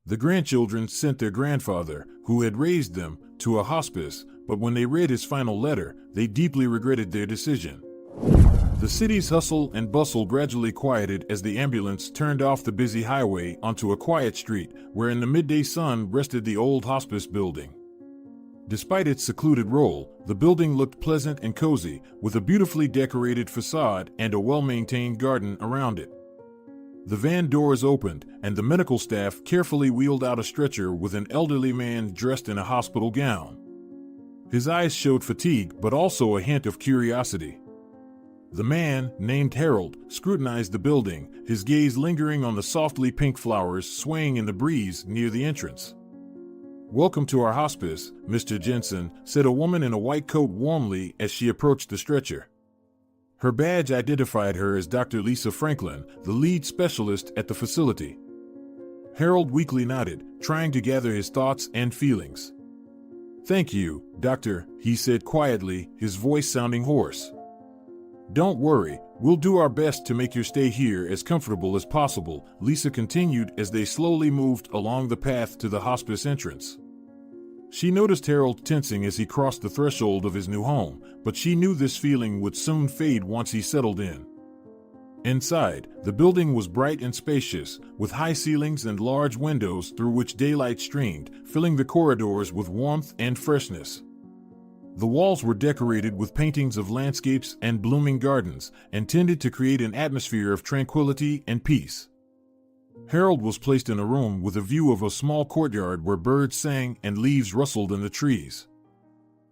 The grandchildren sent their grandfather, who had raised them, to a hospice, but when they read his final letter, they deeply regretted their decision. The city's hustle and bustle gradually quieted as the ambulance turned off the busy highway onto a quiet street where in the midday sun rested the old hospice building. Despite its secluded role, the building looked pleasant and cozy, with a beautifully decorated facade and a well-maintained garden around it. The van doors opened, and the medical staff carefully wheeled out a stretcher with an elderly man dressed in a hospital gown. His eyes showed fatigue, but also a hint of curiosity. The man, named Harold, scrutinized the building, his gaze lingering on the softly pink flowers swaying in the breeze near the entrance. "Welcome to our hospice, Mr. Jensen," said a woman in a white coat warmly as she approached the stretcher. Her badge identified her as Dr. Lisa Franklin, the lead specialist at the facility. Harold weakly nodded, trying to gather his thoughts and feelings. "Thank you, Doctor," he said quietly, his voice sounding hoarse. "Don't worry, we'll do our best to make your stay here as comfortable as possible," Lisa continued as they slowly moved along the path to the hospice entrance. She noticed Harold tensing as he crossed the threshold of his new home, but she knew this feeling would soon fade once he settled in. Inside, the building was bright and spacious, with high ceilings and large windows through which daylight streamed, filling the corridors with warmth and freshness. The walls were decorated with paintings of landscapes and blooming gardens, and tended to create an atmosphere of tranquility and peace. Harold was placed in a room with a view of a small courtyard where birds sang and leaves rustled in the trees.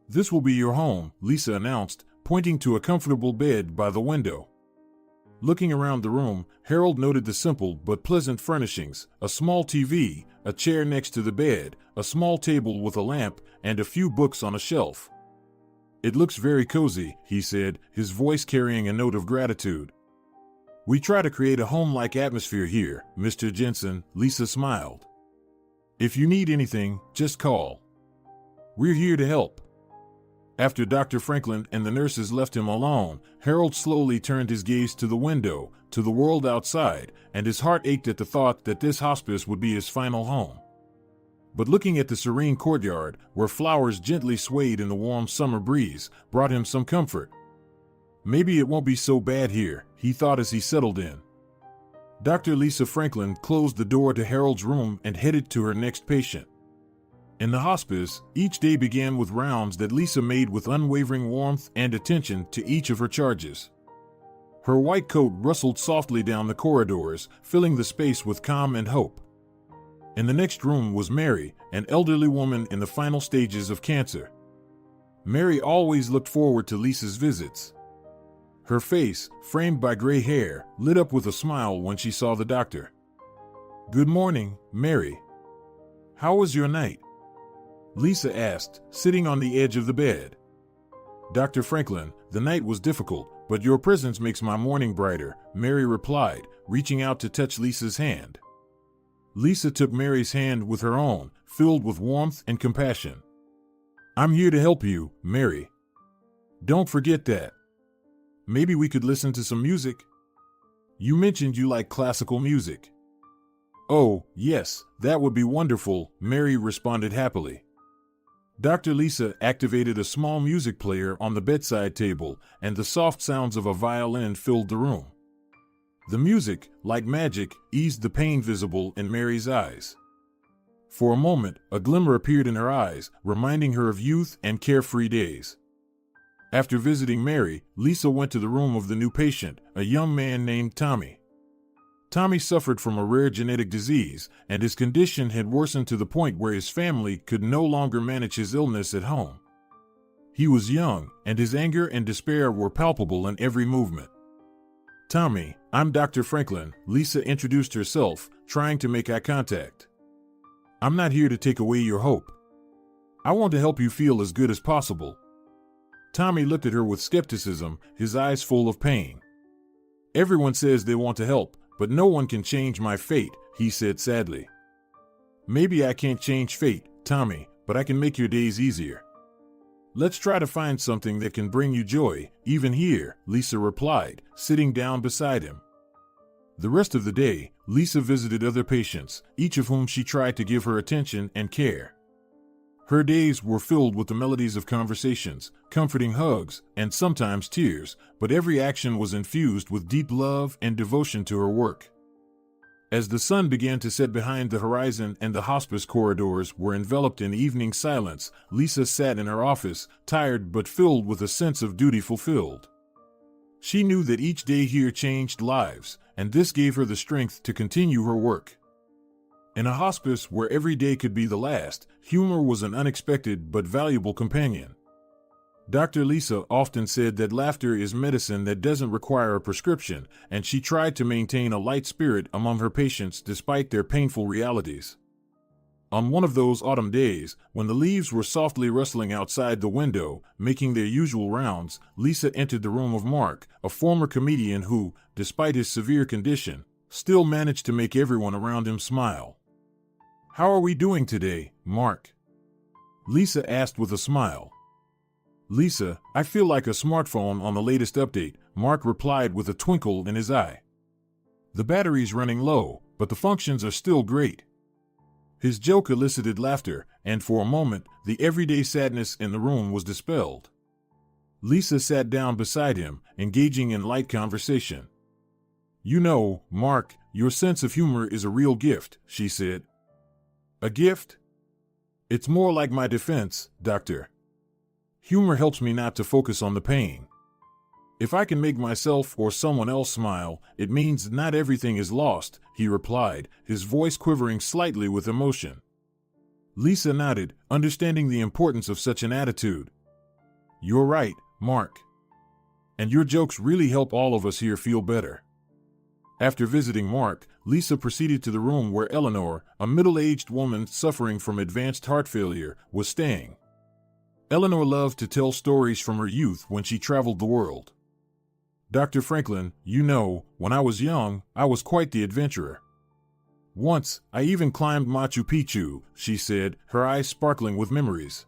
"This will be your home," Lisa announced, pointing to a comfortable bed by the window. Looking around the room, Harold noted the simple but pleasant furnishings: a small TV, a chair next to the bed, a small table with a lamp, and a few books on a shelf. "It looks very cozy," he said, his voice carrying a note of gratitude. "We try to create a home-like atmosphere here, Mr. Jensen," Lisa smiled. "If you need anything, just call. We're here to help." After Dr. Franklin and the nurses left him alone, Harold slowly turned his gaze to the window, to the world outside, and his heart ached at the thought that this hospice would be his final home. But looking at the serene courtyard, where flowers gently swayed in the warm summer breeze, brought him some comfort. Maybe it won't be so bad here, he thought as he settled in. Dr. Lisa Franklin closed the door to Harold's room and headed to her next patient. In the hospice, each day began with rounds that Lisa made with unwavering warmth and attention to each of her charges. Her white coat rustled softly down the corridors, filling the space with calm and hope. In the next room was Mary, an elderly woman in the final stages of cancer. Mary always looked forward to Lisa's visits. Her face, framed by gray hair, lit up with a smile when she saw the doctor. "Good morning, Mary. How was your night?" Lisa asked, sitting on the edge of the bed. "Dr. Franklin, the night was difficult, but your presence makes my morning brighter," Mary replied, reaching out to touch Lisa's hand. Lisa took Mary's hand with her own, filled with warmth and compassion. "I'm here to help you, Mary. Don't forget that. Maybe we could listen to some music? You mentioned you like classical music." "Oh, yes, that would be wonderful," Mary responded happily. Dr. Lisa activated a small music player on the bedside table, and the soft sounds of a violin filled the room. The music, like magic, eased the pain visible in Mary's eyes. For a moment, a glimmer appeared in her eyes, reminding her of youth and carefree days. After visiting Mary, Lisa went to the room of the new patient, a young man named Tommy. Tommy suffered from a rare genetic disease, and his condition had worsened to the point where his family could no longer manage his illness at home. He was young, and his anger and despair were palpable in every movement. "Tommy, I'm Dr. Franklin," Lisa introduced herself, trying to make eye contact. "I'm not here to take away your hope. I want to help you feel as good as possible." Tommy looked at her with skepticism, his eyes full of pain. "Everyone says they want to help, but no one can change my fate," he said sadly. "Maybe I can't change fate, Tommy, but I can make your days easier. Let's try to find something that can bring you joy, even here," Lisa replied, sitting down beside him. The rest of the day, Lisa visited other patients, each of whom she tried to give her attention and care. Her days were filled with the melodies of conversations, comforting hugs, and sometimes tears, but every action was infused with deep love and devotion to her work. As the sun began to set behind the horizon and the hospice corridors were enveloped in evening silence, Lisa sat in her office, tired but filled with a sense of duty fulfilled. She knew that each day here changed lives, and this gave her the strength to continue her work. In a hospice where every day could be the last, humor was an unexpected but valuable companion. Dr. Lisa often said that laughter is medicine that doesn't require a prescription, and she tried to maintain a light spirit among her patients despite their painful realities. On one of those autumn days, when the leaves were softly rustling outside the window, making their usual rounds, Lisa entered the room of Mark, a former comedian who, despite his severe condition, still managed to make everyone around him smile. "How are we doing today, Mark?" Lisa asked with a smile. "Lisa, I feel like a smartphone on the latest update," Mark replied with a twinkle in his eye. "The battery's running low, but the functions are still great." His joke elicited laughter, and for a moment, the everyday sadness in the room was dispelled. Lisa sat down beside him, engaging in light conversation. "You know, Mark, your sense of humor is a real gift," she said. "A gift? It's more like my defense, Doctor. Humor helps me not to focus on the pain. If I can make myself or someone else smile, it means not everything is lost," he replied, his voice quivering slightly with emotion. Lisa nodded, understanding the importance of such an attitude. "You're right, Mark. And your jokes really help all of us here feel better." After visiting Mark, Lisa proceeded to the room where Eleanor, a middle-aged woman suffering from advanced heart failure, was staying. Eleanor loved to tell stories from her youth when she traveled the world. "Dr. Franklin, you know, when I was young, I was quite the adventurer. Once, I even climbed Machu Picchu," she said, her eyes sparkling with memories.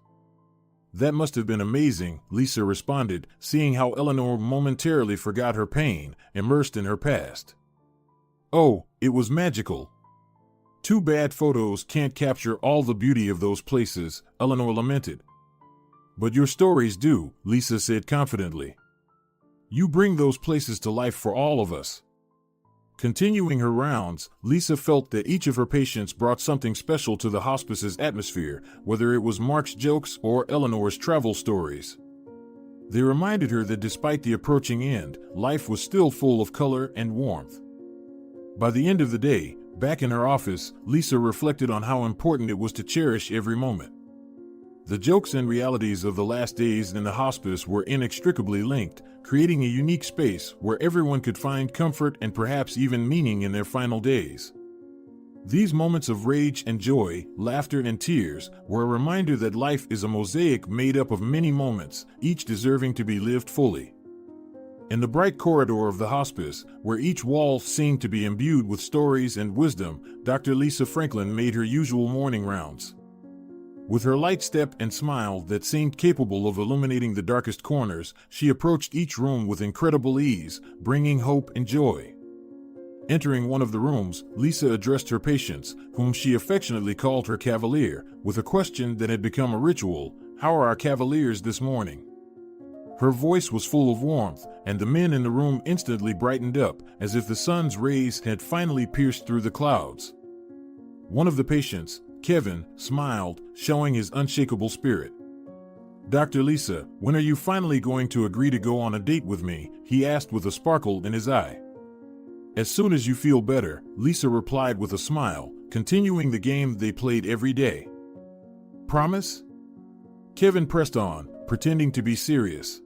"That must have been amazing," Lisa responded, seeing how Eleanor momentarily forgot her pain, immersed in her past. "Oh, it was magical. Too bad photos can't capture all the beauty of those places," Eleanor lamented. "But your stories do," Lisa said confidently. "You bring those places to life for all of us." Continuing her rounds, Lisa felt that each of her patients brought something special to the hospice's atmosphere, whether it was Mark's jokes or Eleanor's travel stories. They reminded her that despite the approaching end, life was still full of color and warmth. By the end of the day, back in her office, Lisa reflected on how important it was to cherish every moment. The jokes and realities of the last days in the hospice were inextricably linked, creating a unique space where everyone could find comfort and perhaps even meaning in their final days. These moments of rage and joy, laughter and tears, were a reminder that life is a mosaic made up of many moments, each deserving to be lived fully. In the bright corridor of the hospice, where each wall seemed to be imbued with stories and wisdom, Dr. Lisa Franklin made her usual morning rounds. With her light step and smile that seemed capable of illuminating the darkest corners, she approached each room with incredible ease, bringing hope and joy. Entering one of the rooms, Lisa addressed her patients, whom she affectionately called her Cavalier, with a question that had become a ritual: "How are our Cavaliers this morning?" Her voice was full of warmth, and the men in the room instantly brightened up, as if the sun's rays had finally pierced through the clouds. One of the patients, Kevin, smiled, showing his unshakable spirit. "Dr. Lisa, when are you finally going to agree to go on a date with me?" he asked with a sparkle in his eye. "As soon as you feel better," Lisa replied with a smile, continuing the game they played every day. "Promise?" Kevin pressed on, pretending to be serious.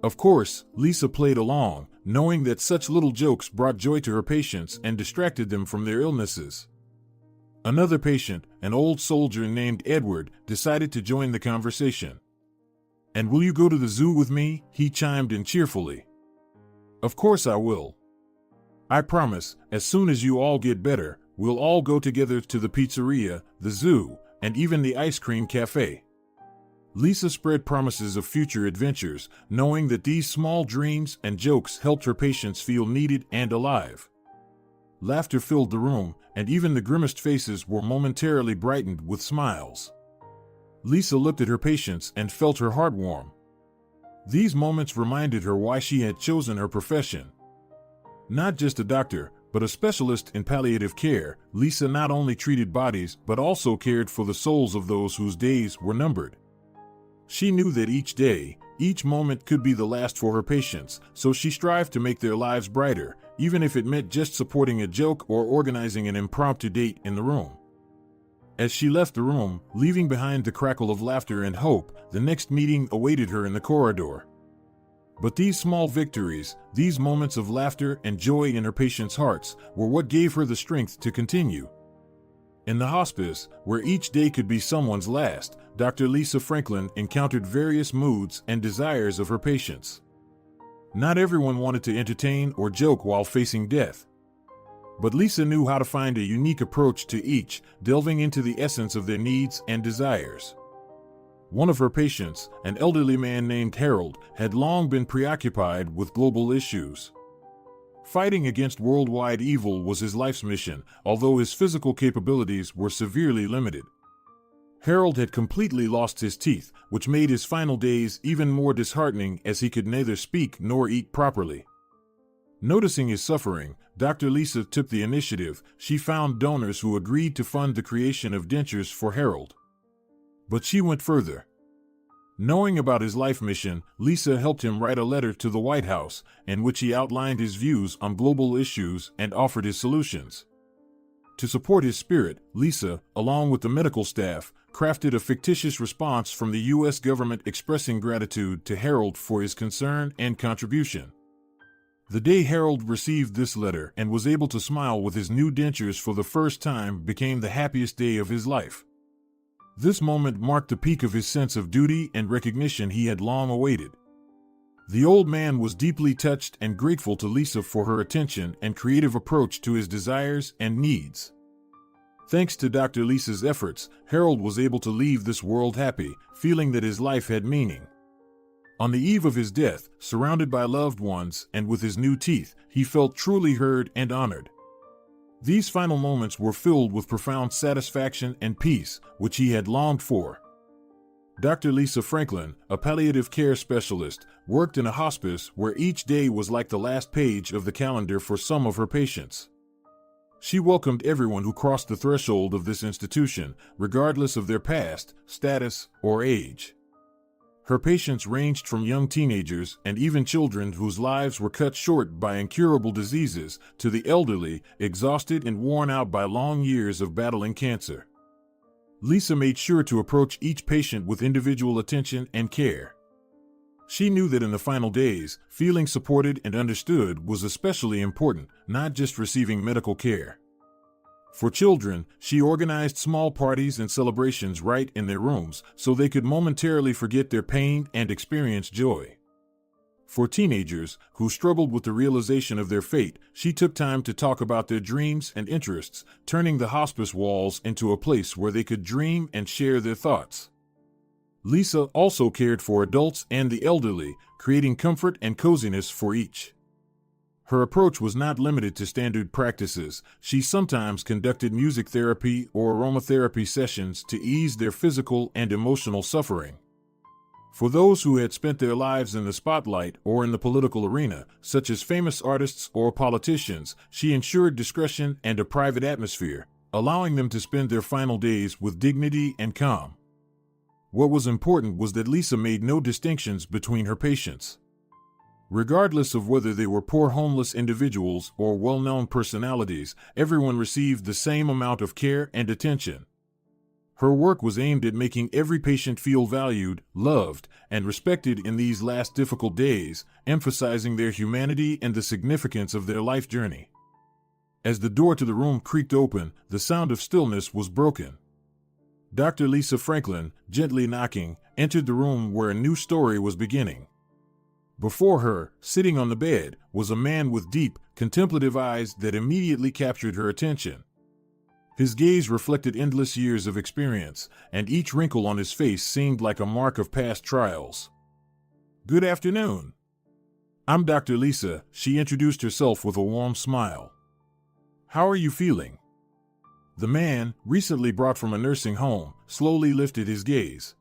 Of course, Lisa played along, knowing that such little jokes brought joy to her patients and distracted them from their illnesses. Another patient, an old soldier named Edward, decided to join the conversation. "And will you go to the zoo with me?" he chimed in cheerfully. "Of course I will. I promise, as soon as you all get better, we'll all go together to the pizzeria, the zoo, and even the ice cream cafe." Lisa spread promises of future adventures, knowing that these small dreams and jokes helped her patients feel needed and alive. Laughter filled the room, and even the grimmest faces were momentarily brightened with smiles. Lisa looked at her patients and felt her heart warm. These moments reminded her why she had chosen her profession. Not just a doctor, but a specialist in palliative care, Lisa not only treated bodies but also cared for the souls of those whose days were numbered. She knew that each day, each moment could be the last for her patients, so she strived to make their lives brighter, even if it meant just supporting a joke or organizing an impromptu date in the room. As she left the room, leaving behind the crackle of laughter and hope, the next meeting awaited her in the corridor. But these small victories, these moments of laughter and joy in her patients' hearts, were what gave her the strength to continue. In the hospice, where each day could be someone's last, Dr. Lisa Franklin encountered various moods and desires of her patients. Not everyone wanted to entertain or joke while facing death. But Lisa knew how to find a unique approach to each, delving into the essence of their needs and desires. One of her patients, an elderly man named Harold, had long been preoccupied with global issues. Fighting against worldwide evil was his life's mission, although his physical capabilities were severely limited. Harold had completely lost his teeth, which made his final days even more disheartening as he could neither speak nor eat properly. Noticing his suffering, Dr. Lisa took the initiative. She found donors who agreed to fund the creation of dentures for Harold. But she went further. Knowing about his life mission, Lisa helped him write a letter to the White House, in which he outlined his views on global issues and offered his solutions. To support his spirit, Lisa, along with the medical staff, crafted a fictitious response from the U.S. government expressing gratitude to Harold for his concern and contribution. The day Harold received this letter and was able to smile with his new dentures for the first time became the happiest day of his life. This moment marked the peak of his sense of duty and recognition he had long awaited. The old man was deeply touched and grateful to Lisa for her attention and creative approach to his desires and needs. Thanks to Dr. Lisa's efforts, Harold was able to leave this world happy, feeling that his life had meaning. On the eve of his death, surrounded by loved ones and with his new teeth, he felt truly heard and honored. These final moments were filled with profound satisfaction and peace, which he had longed for. Dr. Lisa Franklin, a palliative care specialist, worked in a hospice where each day was like the last page of the calendar for some of her patients. She welcomed everyone who crossed the threshold of this institution, regardless of their past, status, or age. Her patients ranged from young teenagers and even children whose lives were cut short by incurable diseases to the elderly, exhausted and worn out by long years of battling cancer. Lisa made sure to approach each patient with individual attention and care. She knew that in the final days, feeling supported and understood was especially important, not just receiving medical care. For children, she organized small parties and celebrations right in their rooms so they could momentarily forget their pain and experience joy. For teenagers, who struggled with the realization of their fate, she took time to talk about their dreams and interests, turning the hospice walls into a place where they could dream and share their thoughts. Lisa also cared for adults and the elderly, creating comfort and coziness for each. Her approach was not limited to standard practices. She sometimes conducted music therapy or aromatherapy sessions to ease their physical and emotional suffering. For those who had spent their lives in the spotlight or in the political arena, such as famous artists or politicians, she ensured discretion and a private atmosphere, allowing them to spend their final days with dignity and calm. What was important was that Lisa made no distinctions between her patients. Regardless of whether they were poor homeless individuals or well-known personalities, everyone received the same amount of care and attention. Her work was aimed at making every patient feel valued, loved, and respected in these last difficult days, emphasizing their humanity and the significance of their life journey. As the door to the room creaked open, the sound of stillness was broken. Dr. Lisa Franklin, gently knocking, entered the room where a new story was beginning. Before her, sitting on the bed, was a man with deep, contemplative eyes that immediately captured her attention. His gaze reflected endless years of experience, and each wrinkle on his face seemed like a mark of past trials. "Good afternoon. I'm Dr. Lisa," she introduced herself with a warm smile. How are you feeling? The man, recently brought from a nursing home, slowly lifted his gaze.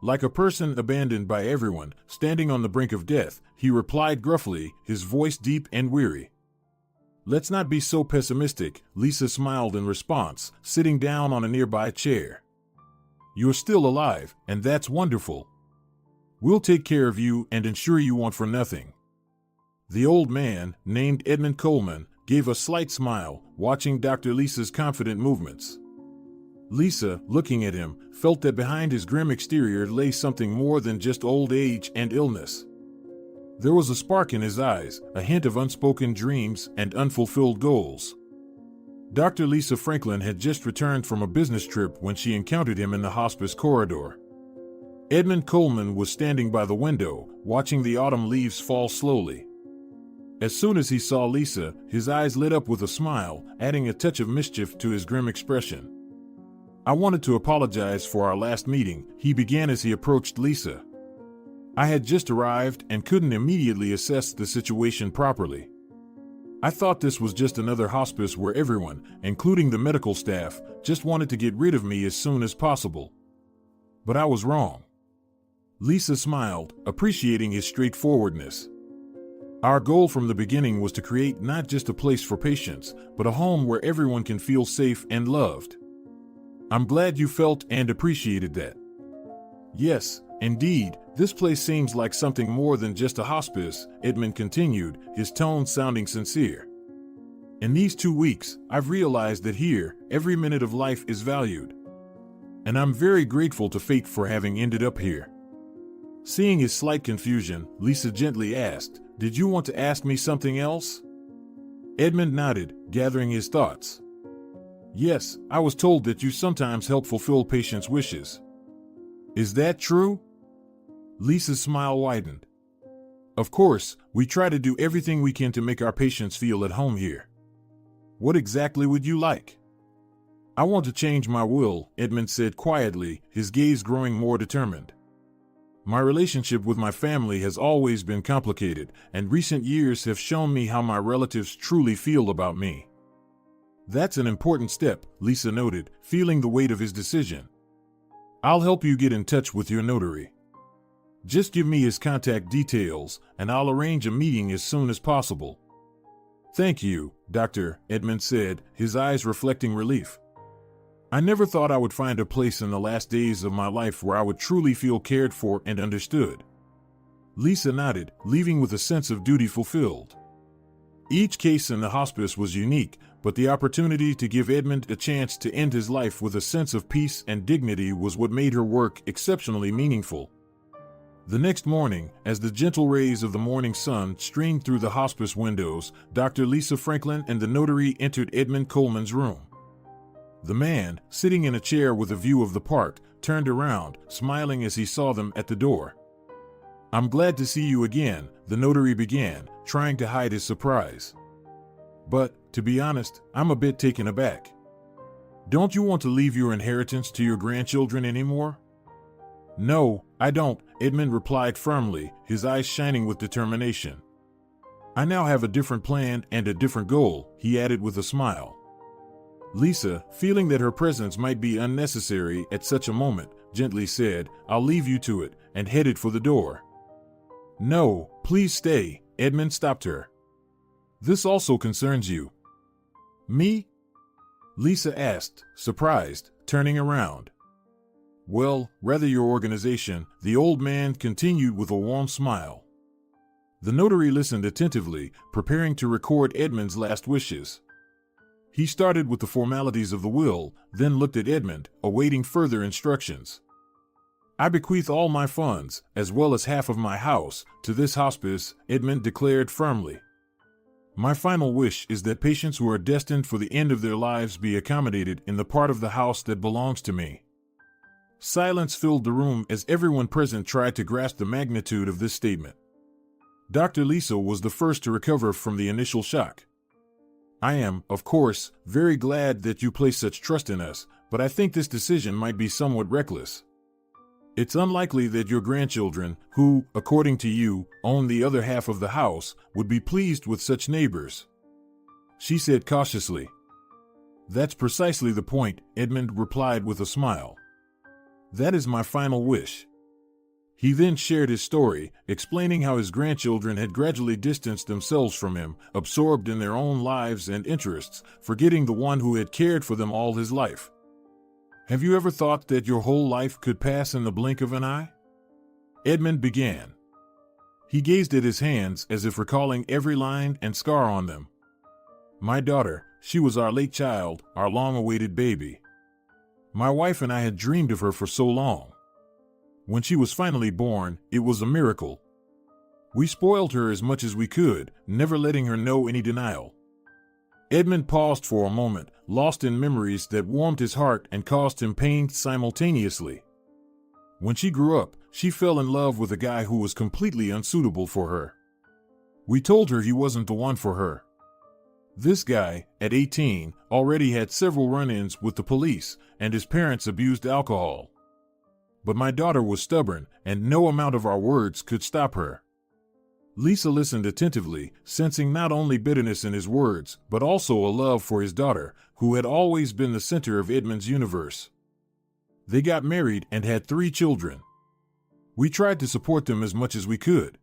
Like a person abandoned by everyone, standing on the brink of death, he replied gruffly, his voice deep and weary. Let's not be so pessimistic, Lisa smiled in response, sitting down on a nearby chair. You're still alive, and that's wonderful. We'll take care of you and ensure you want for nothing. The old man, named Edmund Coleman, gave a slight smile, watching Dr. Lisa's confident movements. Lisa, looking at him, felt that behind his grim exterior lay something more than just old age and illness. There was a spark in his eyes, a hint of unspoken dreams and unfulfilled goals. Dr. Lisa Franklin had just returned from a business trip when she encountered him in the hospice corridor. Edmund Coleman was standing by the window, watching the autumn leaves fall slowly. As soon as he saw Lisa, his eyes lit up with a smile, adding a touch of mischief to his grim expression. I wanted to apologize for our last meeting, he began as he approached Lisa. I had just arrived and couldn't immediately assess the situation properly. I thought this was just another hospice where everyone, including the medical staff, just wanted to get rid of me as soon as possible. But I was wrong. Lisa smiled, appreciating his straightforwardness. Our goal from the beginning was to create not just a place for patients, but a home where everyone can feel safe and loved. I'm glad you felt and appreciated that. Yes, indeed, this place seems like something more than just a hospice, Edmund continued, his tone sounding sincere. In these 2 weeks, I've realized that here, every minute of life is valued. And I'm very grateful to fate for having ended up here. Seeing his slight confusion, Lisa gently asked, Did you want to ask me something else? Edmund nodded, gathering his thoughts. Yes, I was told that you sometimes help fulfill patients' wishes. Is that true? Lisa's smile widened. Of course, we try to do everything we can to make our patients feel at home here. What exactly would you like? I want to change my will, Edmund said quietly, his gaze growing more determined. My relationship with my family has always been complicated, and recent years have shown me how my relatives truly feel about me. That's an important step, Lisa noted, feeling the weight of his decision. I'll help you get in touch with your notary. Just give me his contact details, and I'll arrange a meeting as soon as possible. Thank you, Doctor, Edmund said, his eyes reflecting relief. I never thought I would find a place in the last days of my life where I would truly feel cared for and understood. Lisa nodded, leaving with a sense of duty fulfilled. Each case in the hospice was unique, but the opportunity to give Edmund a chance to end his life with a sense of peace and dignity was what made her work exceptionally meaningful. The next morning, as the gentle rays of the morning sun streamed through the hospice windows, Dr. Lisa Franklin and the notary entered Edmund Coleman's room. The man, sitting in a chair with a view of the park, turned around, smiling as he saw them at the door. I'm glad to see you again, the notary began, trying to hide his surprise. But, to be honest, I'm a bit taken aback. Don't you want to leave your inheritance to your grandchildren anymore? No, I don't, Edmund replied firmly, his eyes shining with determination. I now have a different plan and a different goal, he added with a smile. Lisa, feeling that her presence might be unnecessary at such a moment, gently said, I'll leave you to it, and headed for the door. No, please stay, Edmund stopped her. This also concerns you. Me? Lisa asked, surprised, turning around. Well, rather your organization, the old man continued with a warm smile. The notary listened attentively, preparing to record Edmund's last wishes. He started with the formalities of the will, then looked at Edmund, awaiting further instructions. I bequeath all my funds, as well as half of my house, to this hospice, Edmund declared firmly. My final wish is that patients who are destined for the end of their lives be accommodated in the part of the house that belongs to me. Silence filled the room as everyone present tried to grasp the magnitude of this statement. Dr. Lisa was the first to recover from the initial shock. I am, of course, very glad that you place such trust in us, but I think this decision might be somewhat reckless. It's unlikely that your grandchildren, who, according to you, own the other half of the house, would be pleased with such neighbors. she said cautiously. That's precisely the point, Edmund replied with a smile. That is my final wish. He then shared his story, explaining how his grandchildren had gradually distanced themselves from him, absorbed in their own lives and interests, forgetting the one who had cared for them all his life. Have you ever thought that your whole life could pass in the blink of an eye? Edmund began. He gazed at his hands as if recalling every line and scar on them. My daughter, she was our late child, our long-awaited baby. My wife and I had dreamed of her for so long. When she was finally born, it was a miracle. We spoiled her as much as we could, never letting her know any denial. Edmund paused for a moment, lost in memories that warmed his heart and caused him pain simultaneously. When she grew up, she fell in love with a guy who was completely unsuitable for her. We told her he wasn't the one for her. This guy, at 18, already had several run-ins with the police, and his parents abused alcohol. But my daughter was stubborn, and no amount of our words could stop her. Lisa listened attentively, sensing not only bitterness in his words, but also a love for his daughter, who had always been the center of Edmund's universe. They got married and had 3 children. We tried to support them as much as we could.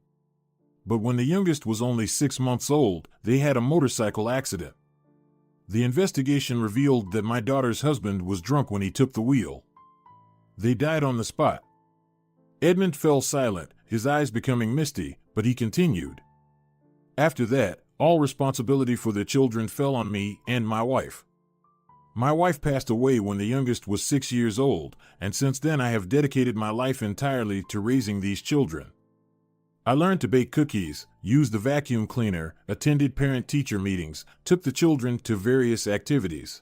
But when the youngest was only 6 months old, they had a motorcycle accident. The investigation revealed that my daughter's husband was drunk when he took the wheel. They died on the spot. Edmund fell silent, his eyes becoming misty, but he continued. After that, all responsibility for their children fell on me and my wife. My wife passed away when the youngest was 6 years old, and since then I have dedicated my life entirely to raising these children. I learned to bake cookies, used the vacuum cleaner, attended parent-teacher meetings, took the children to various activities.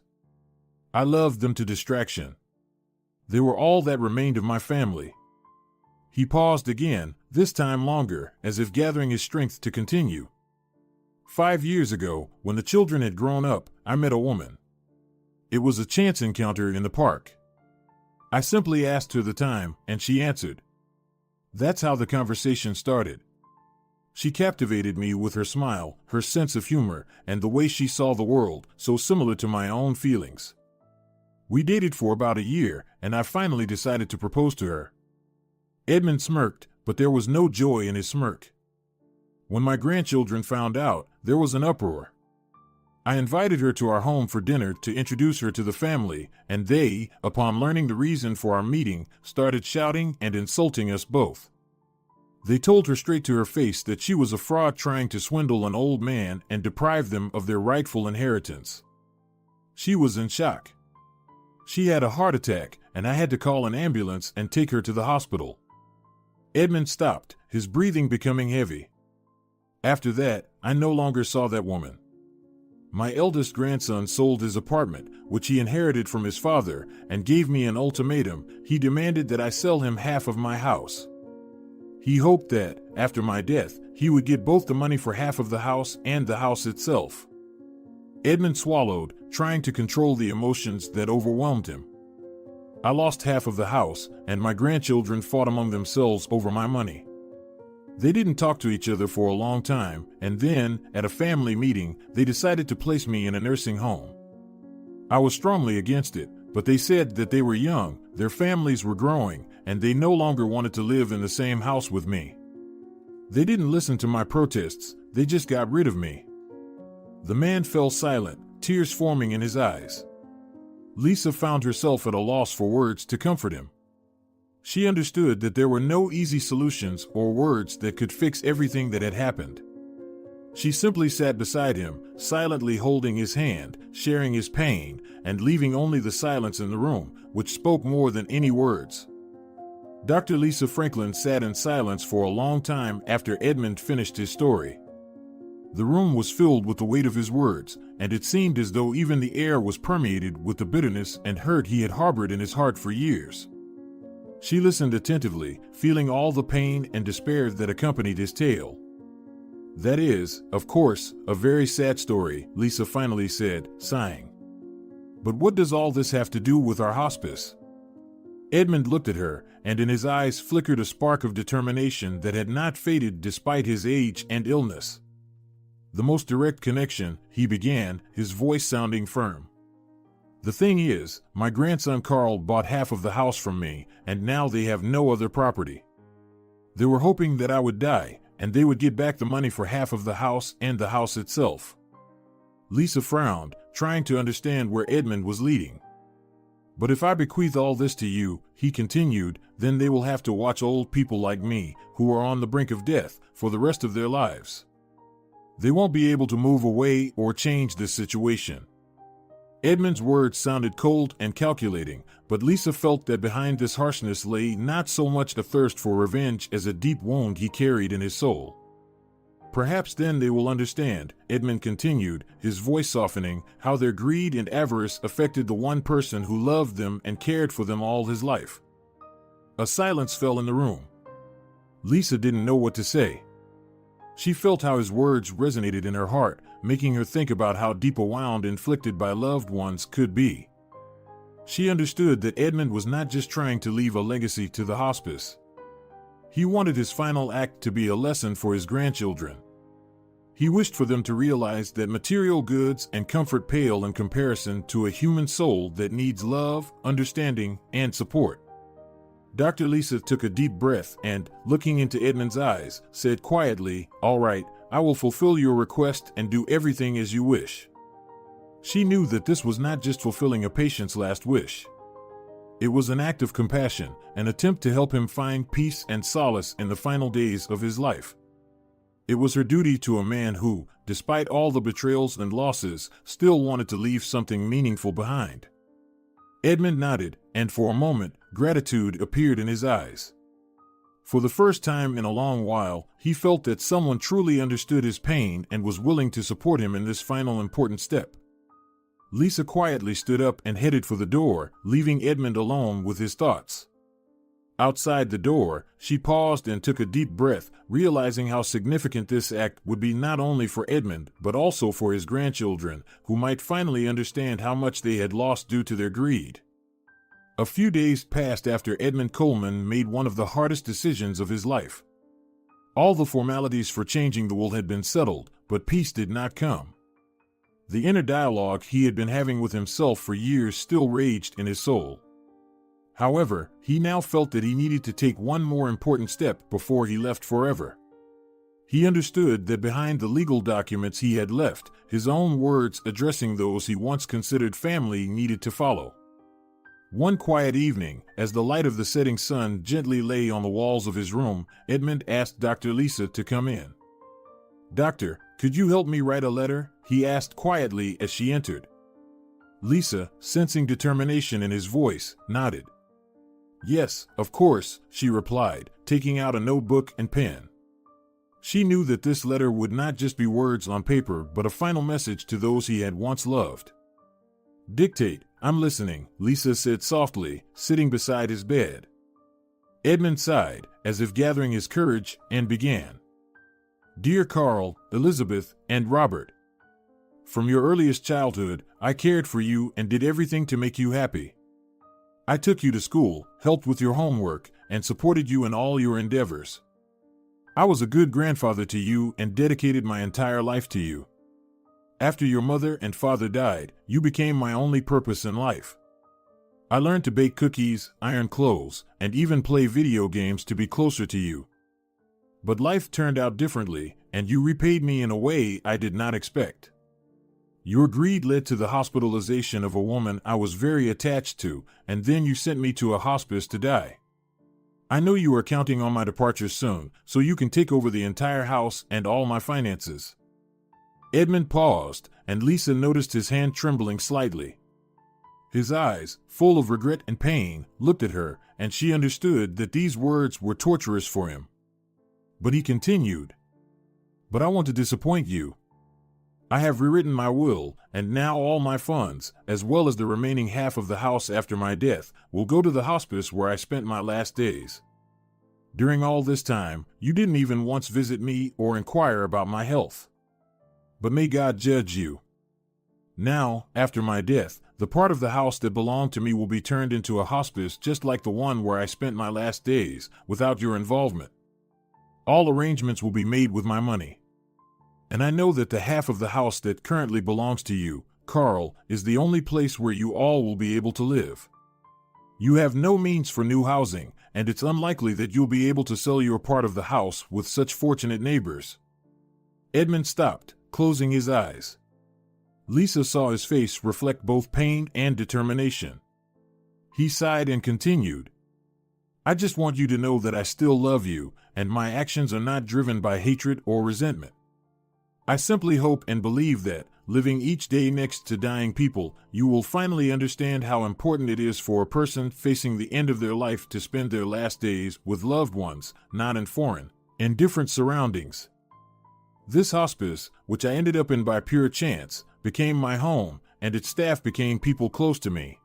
I loved them to distraction. They were all that remained of my family. He paused again, this time longer, as if gathering his strength to continue. 5 years ago, when the children had grown up, I met a woman. It was a chance encounter in the park. I simply asked her the time, and she answered. That's how the conversation started. She captivated me with her smile, her sense of humor, and the way she saw the world, so similar to my own feelings. We dated for about a year, and I finally decided to propose to her. Edmund smirked, but there was no joy in his smirk. When my grandchildren found out, there was an uproar. I invited her to our home for dinner to introduce her to the family, and they, upon learning the reason for our meeting, started shouting and insulting us both. They told her straight to her face that she was a fraud trying to swindle an old man and deprive them of their rightful inheritance. She was in shock. She had a heart attack, and I had to call an ambulance and take her to the hospital. Edmund stopped, his breathing becoming heavy. After that, I no longer saw that woman. My eldest grandson sold his apartment, which he inherited from his father, and gave me an ultimatum. He demanded that I sell him half of my house. He hoped that, after my death, he would get both the money for half of the house and the house itself. Edmund swallowed, trying to control the emotions that overwhelmed him. I lost half of the house, and my grandchildren fought among themselves over my money. They didn't talk to each other for a long time, and then, at a family meeting, they decided to place me in a nursing home. I was strongly against it, but they said that they were young, their families were growing, and they no longer wanted to live in the same house with me. They didn't listen to my protests, they just got rid of me. The man fell silent, tears forming in his eyes. Lisa found herself at a loss for words to comfort him. She understood that there were no easy solutions or words that could fix everything that had happened. She simply sat beside him, silently holding his hand, sharing his pain, and leaving only the silence in the room, which spoke more than any words. Dr. Lisa Franklin sat in silence for a long time after Edmund finished his story. The room was filled with the weight of his words, and it seemed as though even the air was permeated with the bitterness and hurt he had harbored in his heart for years. She listened attentively, feeling all the pain and despair that accompanied his tale. That is, of course, a very sad story, Lisa finally said, sighing. But what does all this have to do with our hospice? Edmund looked at her, and in his eyes flickered a spark of determination that had not faded despite his age and illness. The most direct connection, he began, his voice sounding firm. The thing is, my grandson Carl bought half of the house from me, and now they have no other property. They were hoping that I would die, and they would get back the money for half of the house and the house itself. Lisa frowned, trying to understand where Edmund was leading. But if I bequeath all this to you, he continued, then they will have to watch old people like me, who are on the brink of death, for the rest of their lives. They won't be able to move away or change this situation. Edmund's words sounded cold and calculating, but Lisa felt that behind this harshness lay not so much a thirst for revenge as a deep wound he carried in his soul. Perhaps then they will understand, Edmund continued, his voice softening, how their greed and avarice affected the one person who loved them and cared for them all his life. A silence fell in the room. Lisa didn't know what to say. She felt how his words resonated in her heart, making her think about how deep a wound inflicted by loved ones could be. She understood that Edmund was not just trying to leave a legacy to the hospice. He wanted his final act to be a lesson for his grandchildren. He wished for them to realize that material goods and comfort pale in comparison to a human soul that needs love, understanding, and support. Dr. Lisa took a deep breath and, looking into Edmund's eyes, said quietly, "All right, I will fulfill your request and do everything as you wish." She knew that this was not just fulfilling a patient's last wish. It was an act of compassion, an attempt to help him find peace and solace in the final days of his life. It was her duty to a man who, despite all the betrayals and losses, still wanted to leave something meaningful behind. Edmund nodded, and for a moment, gratitude appeared in his eyes. For the first time in a long while, he felt that someone truly understood his pain and was willing to support him in this final important step. Lisa quietly stood up and headed for the door, leaving Edmund alone with his thoughts. Outside the door, she paused and took a deep breath, realizing how significant this act would be not only for Edmund, but also for his grandchildren, who might finally understand how much they had lost due to their greed. A few days passed after Edmund Coleman made one of the hardest decisions of his life. All the formalities for changing the will had been settled, but peace did not come. The inner dialogue he had been having with himself for years still raged in his soul. However, he now felt that he needed to take one more important step before he left forever. He understood that behind the legal documents he had left, his own words addressing those he once considered family needed to follow. One quiet evening, as the light of the setting sun gently lay on the walls of his room, Edmund asked Dr. Lisa to come in. "Doctor, could you help me write a letter?" he asked quietly as she entered. Lisa, sensing determination in his voice, nodded. "Yes, of course," she replied, taking out a notebook and pen. She knew that this letter would not just be words on paper but a final message to those he had once loved. "Dictate, I'm listening," Lisa said softly, sitting beside his bed. Edmund sighed, as if gathering his courage, and began. "Dear Carl, Elizabeth, and Robert. From your earliest childhood, I cared for you and did everything to make you happy. I took you to school, helped with your homework, and supported you in all your endeavors. I was a good grandfather to you and dedicated my entire life to you. After your mother and father died, you became my only purpose in life. I learned to bake cookies, iron clothes, and even play video games to be closer to you. But life turned out differently, and you repaid me in a way I did not expect. Your greed led to the hospitalization of a woman I was very attached to, and then you sent me to a hospice to die. I know you are counting on my departure soon, so you can take over the entire house and all my finances." Edmund paused, and Lisa noticed his hand trembling slightly. His eyes, full of regret and pain, looked at her, and she understood that these words were torturous for him. But he continued, "But I want to disappoint you. I have rewritten my will, and now all my funds, as well as the remaining half of the house after my death, will go to the hospice where I spent my last days. During all this time, you didn't even once visit me or inquire about my health. But may God judge you. Now, after my death, the part of the house that belonged to me will be turned into a hospice just like the one where I spent my last days, without your involvement. All arrangements will be made with my money. And I know that the half of the house that currently belongs to you, Carl, is the only place where you all will be able to live. You have no means for new housing, and it's unlikely that you'll be able to sell your part of the house with such fortunate neighbors." Edmund stopped, closing his eyes. Lisa saw his face reflect both pain and determination. He sighed and continued, "I just want you to know that I still love you, and my actions are not driven by hatred or resentment. I simply hope and believe that, living each day next to dying people, you will finally understand how important it is for a person facing the end of their life to spend their last days with loved ones, not in foreign and different surroundings. This hospice, which I ended up in by pure chance, became my home, and its staff became people close to me.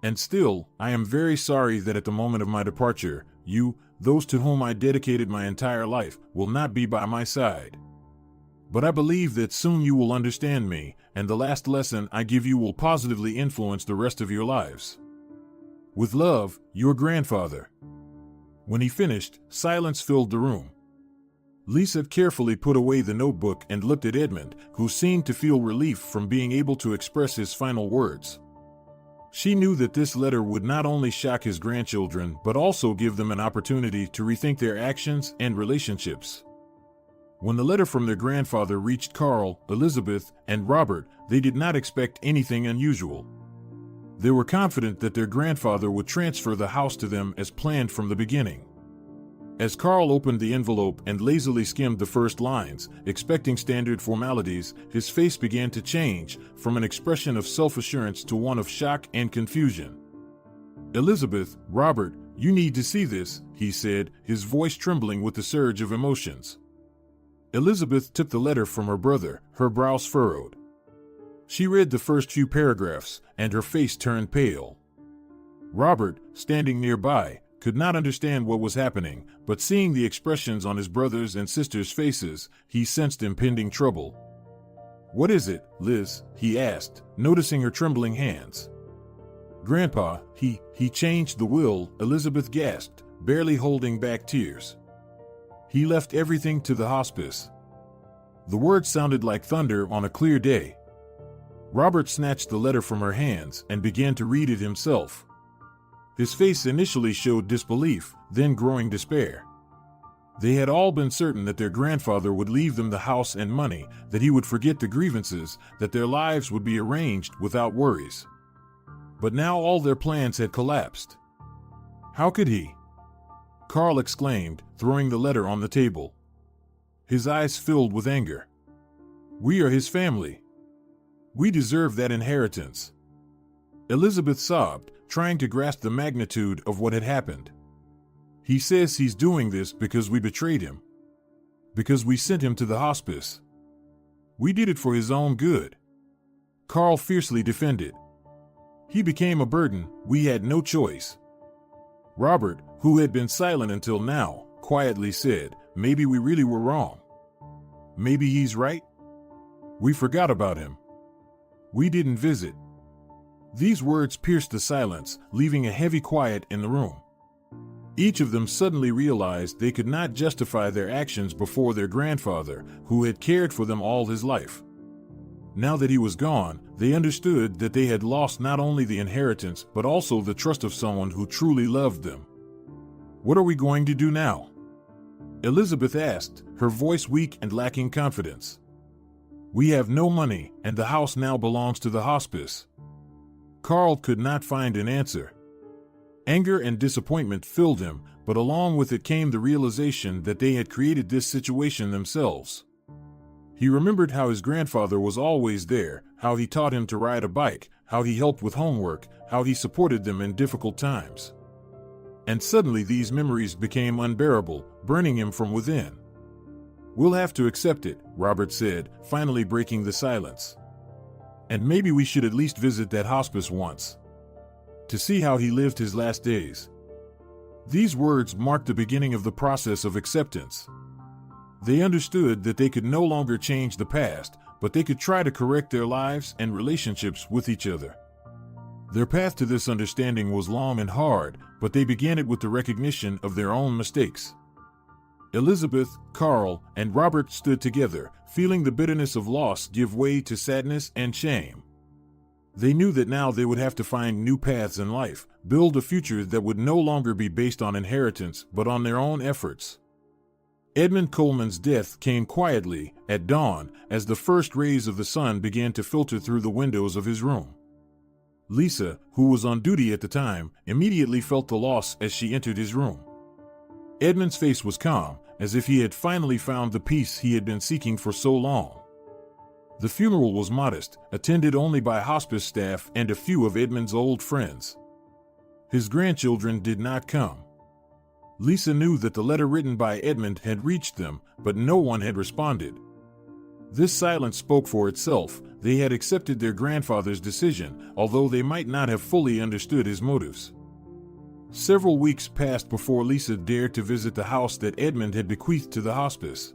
And still, I am very sorry that at the moment of my departure, you, those to whom I dedicated my entire life, will not be by my side. But I believe that soon you will understand me, and the last lesson I give you will positively influence the rest of your lives. With love, your grandfather." When he finished, silence filled the room. Lisa carefully put away the notebook and looked at Edmund, who seemed to feel relief from being able to express his final words. She knew that this letter would not only shock his grandchildren but also give them an opportunity to rethink their actions and relationships. When the letter from their grandfather reached Carl, Elizabeth, and Robert, they did not expect anything unusual. They were confident that their grandfather would transfer the house to them as planned from the beginning. As Carl opened the envelope and lazily skimmed the first lines, expecting standard formalities, his face began to change, from an expression of self-assurance to one of shock and confusion. "Elizabeth, Robert, you need to see this," he said, his voice trembling with the surge of emotions. Elizabeth took the letter from her brother, her brows furrowed. She read the first few paragraphs, and her face turned pale. Robert, standing nearby, could not understand what was happening, but seeing the expressions on his brothers' and sisters' faces, he sensed impending trouble. "What is it, Liz?" he asked, noticing her trembling hands. "Grandpa, he changed the will," Elizabeth gasped, barely holding back tears. "He left everything to the hospice." The words sounded like thunder on a clear day. Robert snatched the letter from her hands and began to read it himself. His face initially showed disbelief, then growing despair. They had all been certain that their grandfather would leave them the house and money, that he would forget the grievances, that their lives would be arranged without worries. But now all their plans had collapsed. "How could he?" Carl exclaimed, throwing the letter on the table. His eyes filled with anger. "We are his family. We deserve that inheritance." Elizabeth sobbed, trying to grasp the magnitude of what had happened. "He says he's doing this because we betrayed him. Because we sent him to the hospice. We did it for his own good." Carl fiercely defended. "He became a burden, we had no choice." Robert, who had been silent until now, quietly said, "Maybe we really were wrong. Maybe he's right. We forgot about him. We didn't visit." These words pierced the silence, leaving a heavy quiet in the room. Each of them suddenly realized they could not justify their actions before their grandfather, who had cared for them all his life. Now that he was gone, they understood that they had lost not only the inheritance but also the trust of someone who truly loved them. "What are we going to do now?" Elizabeth asked, her voice weak and lacking confidence. "We have no money, and the house now belongs to the hospice." Carl could not find an answer. Anger and disappointment filled him, but along with it came the realization that they had created this situation themselves. He remembered how his grandfather was always there, how he taught him to ride a bike, how he helped with homework, how he supported them in difficult times. And suddenly these memories became unbearable, burning him from within. "We'll have to accept it," Robert said, finally breaking the silence. "And maybe we should at least visit that hospice once, to see how he lived his last days." These words marked the beginning of the process of acceptance. They understood that they could no longer change the past, but they could try to correct their lives and relationships with each other. Their path to this understanding was long and hard, but they began it with the recognition of their own mistakes. Elizabeth, Carl, and Robert stood together, feeling the bitterness of loss give way to sadness and shame. They knew that now they would have to find new paths in life, build a future that would no longer be based on inheritance but on their own efforts. Edmund Coleman's death came quietly, at dawn, as the first rays of the sun began to filter through the windows of his room. Lisa, who was on duty at the time, immediately felt the loss as she entered his room. Edmund's face was calm, as if he had finally found the peace he had been seeking for so long. The funeral was modest, attended only by hospice staff and a few of Edmund's old friends. His grandchildren did not come. Lisa knew that the letter written by Edmund had reached them, but no one had responded. This silence spoke for itself. They had accepted their grandfather's decision, although they might not have fully understood his motives. Several weeks passed before Lisa dared to visit the house that Edmund had bequeathed to the hospice.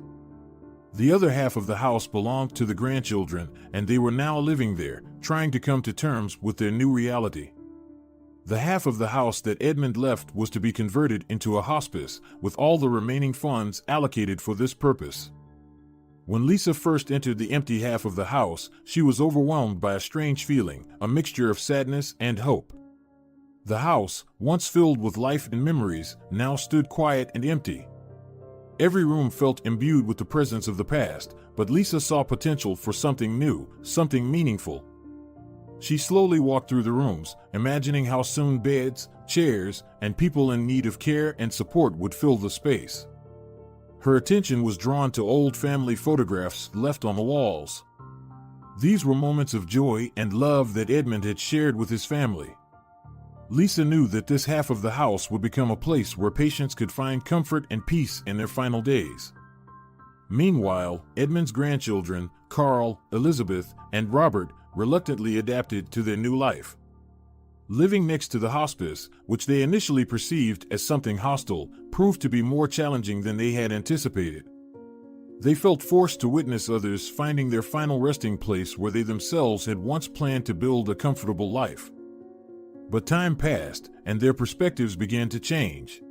The other half of the house belonged to the grandchildren, and they were now living there, trying to come to terms with their new reality. The half of the house that Edmund left was to be converted into a hospice, with all the remaining funds allocated for this purpose. When Lisa first entered the empty half of the house, she was overwhelmed by a strange feeling, a mixture of sadness and hope. The house, once filled with life and memories, now stood quiet and empty. Every room felt imbued with the presence of the past, but Lisa saw potential for something new, something meaningful. She slowly walked through the rooms, imagining how soon beds, chairs, and people in need of care and support would fill the space. Her attention was drawn to old family photographs left on the walls. These were moments of joy and love that Edmund had shared with his family. Lisa knew that this half of the house would become a place where patients could find comfort and peace in their final days. Meanwhile, Edmund's grandchildren, Carl, Elizabeth, and Robert, reluctantly adapted to their new life. Living next to the hospice, which they initially perceived as something hostile, proved to be more challenging than they had anticipated. They felt forced to witness others finding their final resting place where they themselves had once planned to build a comfortable life. But time passed, and their perspectives began to change.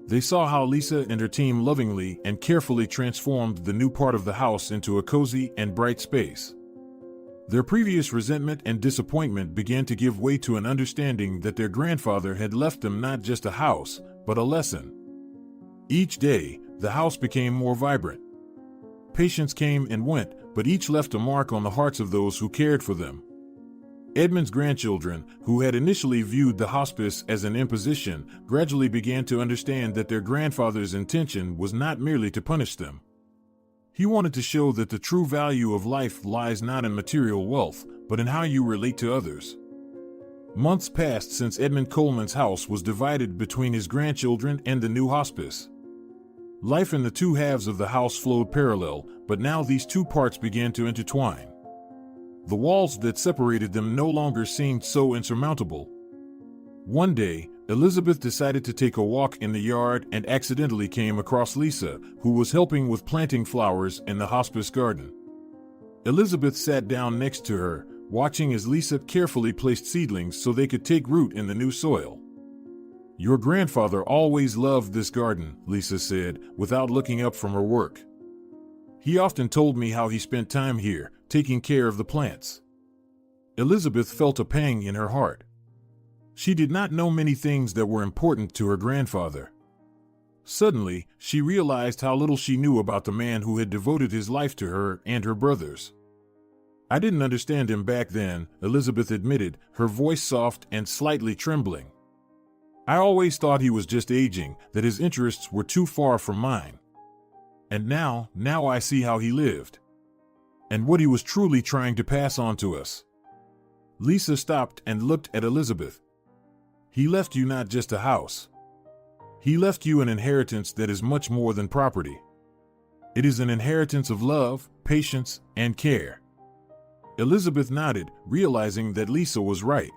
They saw how Lisa and her team lovingly and carefully transformed the new part of the house into a cozy and bright space. Their previous resentment and disappointment began to give way to an understanding that their grandfather had left them not just a house, but a lesson. Each day, the house became more vibrant. Patients came and went, but each left a mark on the hearts of those who cared for them. Edmund's grandchildren, who had initially viewed the hospice as an imposition, gradually began to understand that their grandfather's intention was not merely to punish them. He wanted to show that the true value of life lies not in material wealth, but in how you relate to others. Months passed since Edmund Coleman's house was divided between his grandchildren and the new hospice. Life in the two halves of the house flowed parallel, but now these two parts began to intertwine. The walls that separated them no longer seemed so insurmountable. One day, Elizabeth decided to take a walk in the yard and accidentally came across Lisa, who was helping with planting flowers in the hospice garden. Elizabeth sat down next to her, watching as Lisa carefully placed seedlings so they could take root in the new soil. "Your grandfather always loved this garden," Lisa said, without looking up from her work. "He often told me how he spent time here, taking care of the plants." Elizabeth felt a pang in her heart. She did not know many things that were important to her grandfather. Suddenly, she realized how little she knew about the man who had devoted his life to her and her brothers. "I didn't understand him back then," Elizabeth admitted, her voice soft and slightly trembling. "I always thought he was just aging, that his interests were too far from mine. And now I see how he lived. And what he was truly trying to pass on to us." Lisa stopped and looked at Elizabeth. "He left you not just a house. He left you an inheritance that is much more than property. It is an inheritance of love, patience, and care." Elizabeth nodded, realizing that Lisa was right.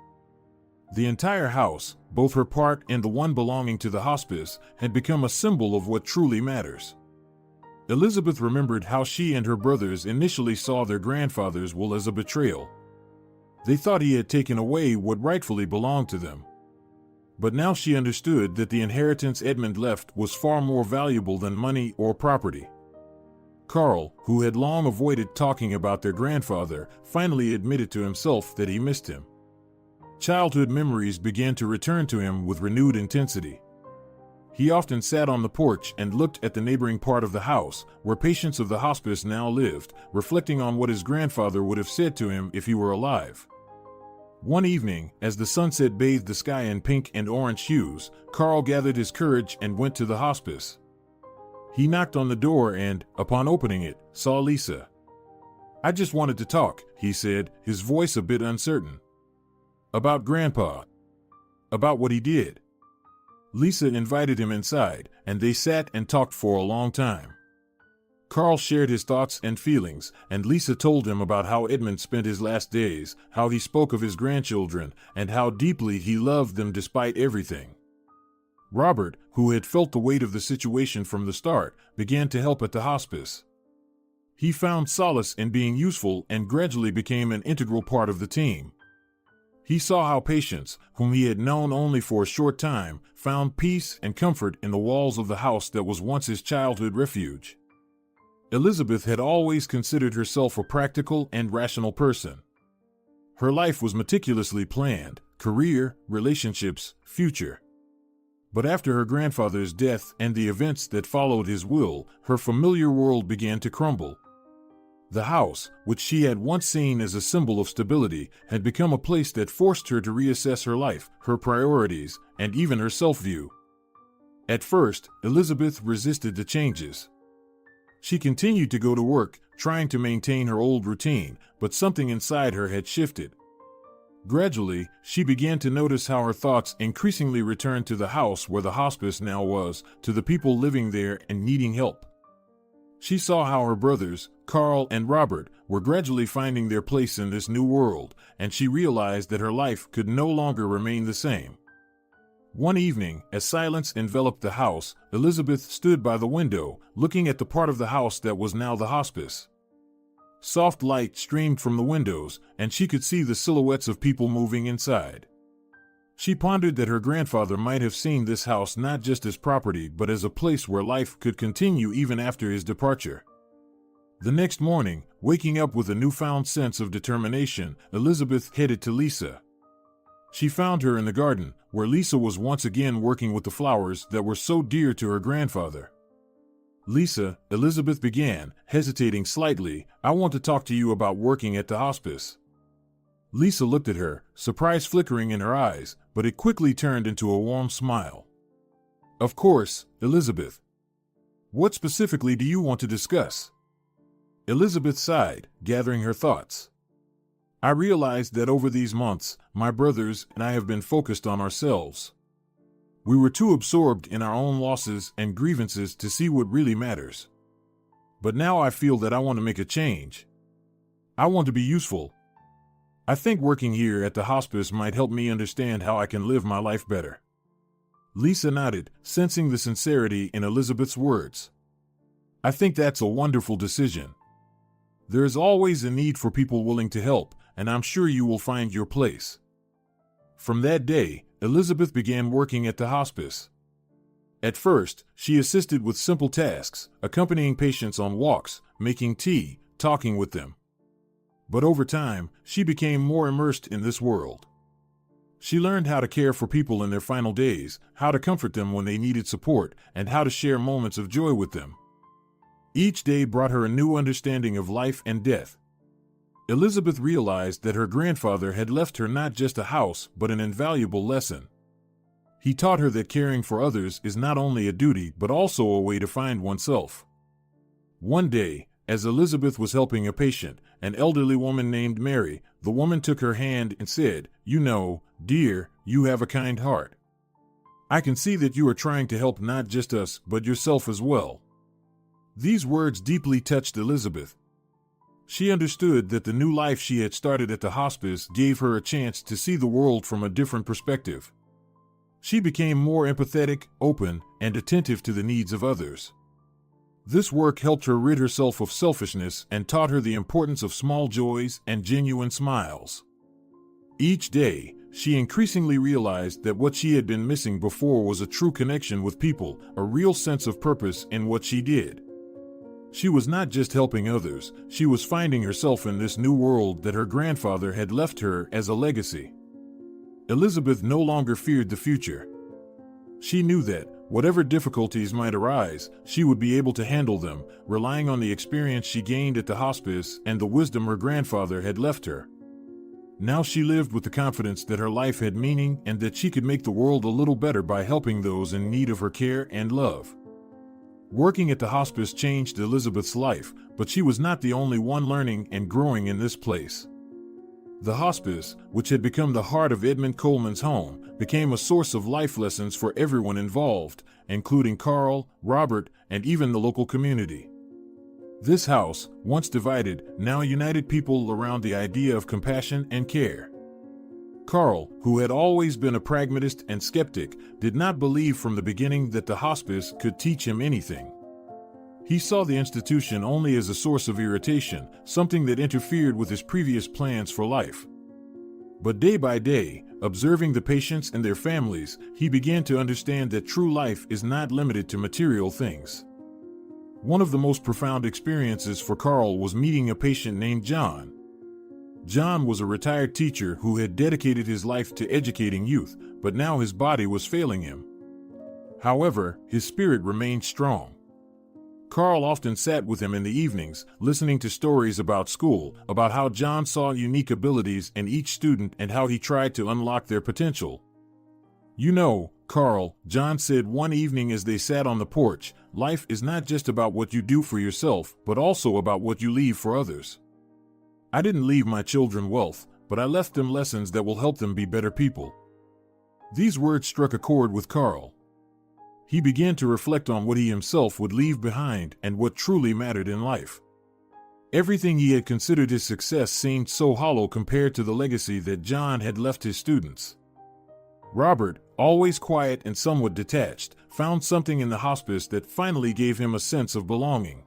The entire house, both her part and the one belonging to the hospice, had become a symbol of what truly matters. Elizabeth remembered how she and her brothers initially saw their grandfather's will as a betrayal. They thought he had taken away what rightfully belonged to them. But now she understood that the inheritance Edmund left was far more valuable than money or property. Carl, who had long avoided talking about their grandfather, finally admitted to himself that he missed him. Childhood memories began to return to him with renewed intensity. He often sat on the porch and looked at the neighboring part of the house, where patients of the hospice now lived, reflecting on what his grandfather would have said to him if he were alive. One evening, as the sunset bathed the sky in pink and orange hues, Carl gathered his courage and went to the hospice. He knocked on the door and, upon opening it, saw Lisa. "I just wanted to talk," he said, his voice a bit uncertain. "About Grandpa. About what he did." Lisa invited him inside, and they sat and talked for a long time. Carl shared his thoughts and feelings, and Lisa told him about how Edmund spent his last days, how he spoke of his grandchildren, and how deeply he loved them despite everything. Robert, who had felt the weight of the situation from the start, began to help at the hospice. He found solace in being useful and gradually became an integral part of the team. He saw how patients, whom he had known only for a short time, found peace and comfort in the walls of the house that was once his childhood refuge. Elizabeth had always considered herself a practical and rational person. Her life was meticulously planned: career, relationships, future. But after her grandfather's death and the events that followed his will, her familiar world began to crumble. The house, which she had once seen as a symbol of stability, had become a place that forced her to reassess her life, her priorities, and even her self-view. At first, Elizabeth resisted the changes. She continued to go to work, trying to maintain her old routine, but something inside her had shifted. Gradually, she began to notice how her thoughts increasingly returned to the house where the hospice now was, to the people living there and needing help. She saw how her brothers, Carl and Robert, were gradually finding their place in this new world, and she realized that her life could no longer remain the same. One evening, as silence enveloped the house, Elizabeth stood by the window, looking at the part of the house that was now the hospice. Soft light streamed from the windows, and she could see the silhouettes of people moving inside. She pondered that her grandfather might have seen this house not just as property but as a place where life could continue even after his departure. The next morning, waking up with a newfound sense of determination, Elizabeth headed to Lisa. She found her in the garden, where Lisa was once again working with the flowers that were so dear to her grandfather. "Lisa," Elizabeth began, hesitating slightly, "I want to talk to you about working at the hospice." Lisa looked at her, surprise flickering in her eyes, but it quickly turned into a warm smile. "Of course, Elizabeth. What specifically do you want to discuss?" Elizabeth sighed, gathering her thoughts. "I realized that over these months, my brothers and I have been focused on ourselves. We were too absorbed in our own losses and grievances to see what really matters. But now I feel that I want to make a change. I want to be useful. I think working here at the hospice might help me understand how I can live my life better." Lisa nodded, sensing the sincerity in Elizabeth's words. "I think that's a wonderful decision. There is always a need for people willing to help, and I'm sure you will find your place." From that day, Elizabeth began working at the hospice. At first, she assisted with simple tasks, accompanying patients on walks, making tea, talking with them. But over time, she became more immersed in this world. She learned how to care for people in their final days, how to comfort them when they needed support, and how to share moments of joy with them. Each day brought her a new understanding of life and death. Elizabeth realized that her grandfather had left her not just a house, but an invaluable lesson. He taught her that caring for others is not only a duty but also a way to find oneself. One day, as Elizabeth was helping a patient, an elderly woman named Mary, the woman took her hand and said, "You know, dear, you have a kind heart. I can see that you are trying to help not just us, but yourself as well." These words deeply touched Elizabeth. She understood that the new life she had started at the hospice gave her a chance to see the world from a different perspective. She became more empathetic, open, and attentive to the needs of others. This work helped her rid herself of selfishness and taught her the importance of small joys and genuine smiles. Each day, she increasingly realized that what she had been missing before was a true connection with people, a real sense of purpose in what she did. She was not just helping others, she was finding herself in this new world that her grandfather had left her as a legacy. Elizabeth no longer feared the future. She knew that, whatever difficulties might arise, she would be able to handle them, relying on the experience she gained at the hospice and the wisdom her grandfather had left her. Now she lived with the confidence that her life had meaning and that she could make the world a little better by helping those in need of her care and love. Working at the hospice changed Elizabeth's life, but she was not the only one learning and growing in this place. The hospice, which had become the heart of Edmund Coleman's home, became a source of life lessons for everyone involved, including Carl, Robert, and even the local community. This house, once divided, now united people around the idea of compassion and care. Carl, who had always been a pragmatist and skeptic, did not believe from the beginning that the hospice could teach him anything. He saw the institution only as a source of irritation, something that interfered with his previous plans for life. But day by day, observing the patients and their families, he began to understand that true life is not limited to material things. One of the most profound experiences for Carl was meeting a patient named John. John was a retired teacher who had dedicated his life to educating youth, but now his body was failing him. However, his spirit remained strong. Carl often sat with him in the evenings, listening to stories about school, about how John saw unique abilities in each student and how he tried to unlock their potential. "You know, Carl," John said one evening as they sat on the porch, "life is not just about what you do for yourself, but also about what you leave for others. I didn't leave my children wealth, but I left them lessons that will help them be better people." These words struck a chord with Carl. He began to reflect on what he himself would leave behind and what truly mattered in life. Everything he had considered his success seemed so hollow compared to the legacy that John had left his students. Robert, always quiet and somewhat detached, found something in the hospice that finally gave him a sense of belonging.